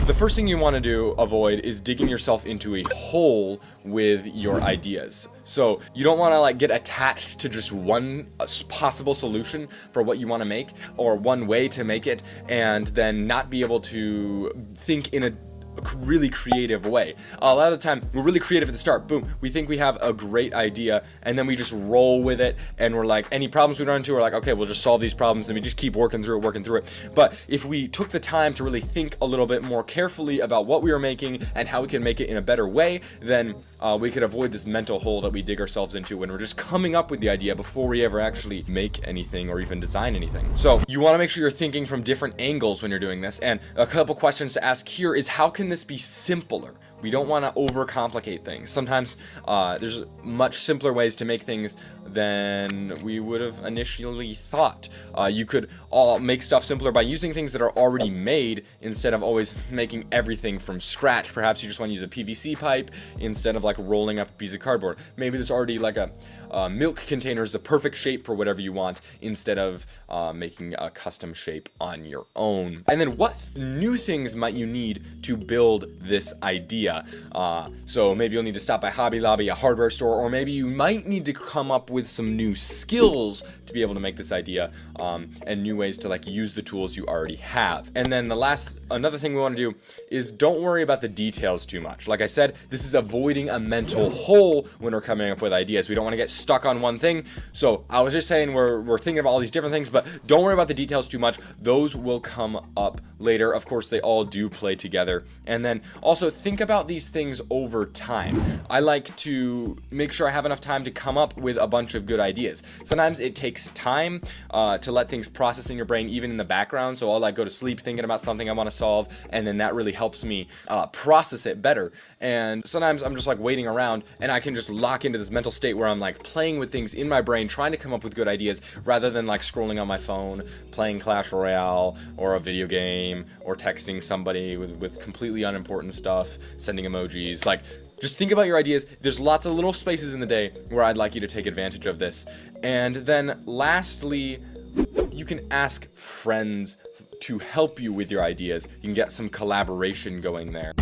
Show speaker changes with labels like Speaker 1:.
Speaker 1: The first thing you want to avoid is digging yourself into a hole with your ideas. So you don't want to like get attached to just one possible solution for what you want to make, or one way to make it, and then not be able to think in a really creative way. A lot of the time we're really creative at the start, boom, we think we have a great idea, and then we just roll with it, and we're like, any problems we run into, we're like, okay, we'll just solve these problems, and we just keep working through it. But if we took the time to really think a little bit more carefully about what we were making and how we can make it in a better way, then we could avoid this mental hole that we dig ourselves into when we're just coming up with the idea before we ever actually make anything or even design anything. So you want to make sure you're thinking from different angles when you're doing this, and a couple questions to ask here is, how can this be simpler? We don't want to overcomplicate things. Sometimes there's much simpler ways to make things than we would have initially thought. You could make stuff simpler by using things that are already made instead of always making everything from scratch. Perhaps you just want to use a PVC pipe instead of like rolling up a piece of cardboard. Maybe there's already like a milk container is the perfect shape for whatever you want, instead of making a custom shape on your own. And then what new things might you need to build this idea? So maybe you'll need to stop by Hobby Lobby, a hardware store, or maybe you might need to come up with some new skills to be able to make this idea, and new ways to like use the tools you already have. And then another thing we want to do is don't worry about the details too much. Like I said, this is avoiding a mental hole when we're coming up with ideas. We don't want to get stuck on one thing. So I was just saying we're thinking of all these different things, but don't worry about the details too much. Those will come up later. Of course, they all do play together. And then also think about these things over time. I like to make sure I have enough time to come up with a bunch of good ideas. Sometimes it takes time to let things process in your brain, even in the background. So I'll like go to sleep thinking about something I want to solve, and then that really helps me process it better. And sometimes I'm just like waiting around, and I can just lock into this mental state where I'm like playing with things in my brain, trying to come up with good ideas, rather than like scrolling on my phone, playing Clash Royale or a video game, or texting somebody with completely unimportant stuff, sending emojis. Like, just think about your ideas. There's lots of little spaces in the day where I'd like you to take advantage of this. And then lastly, you can ask friends to help you with your ideas. You can get some collaboration going there.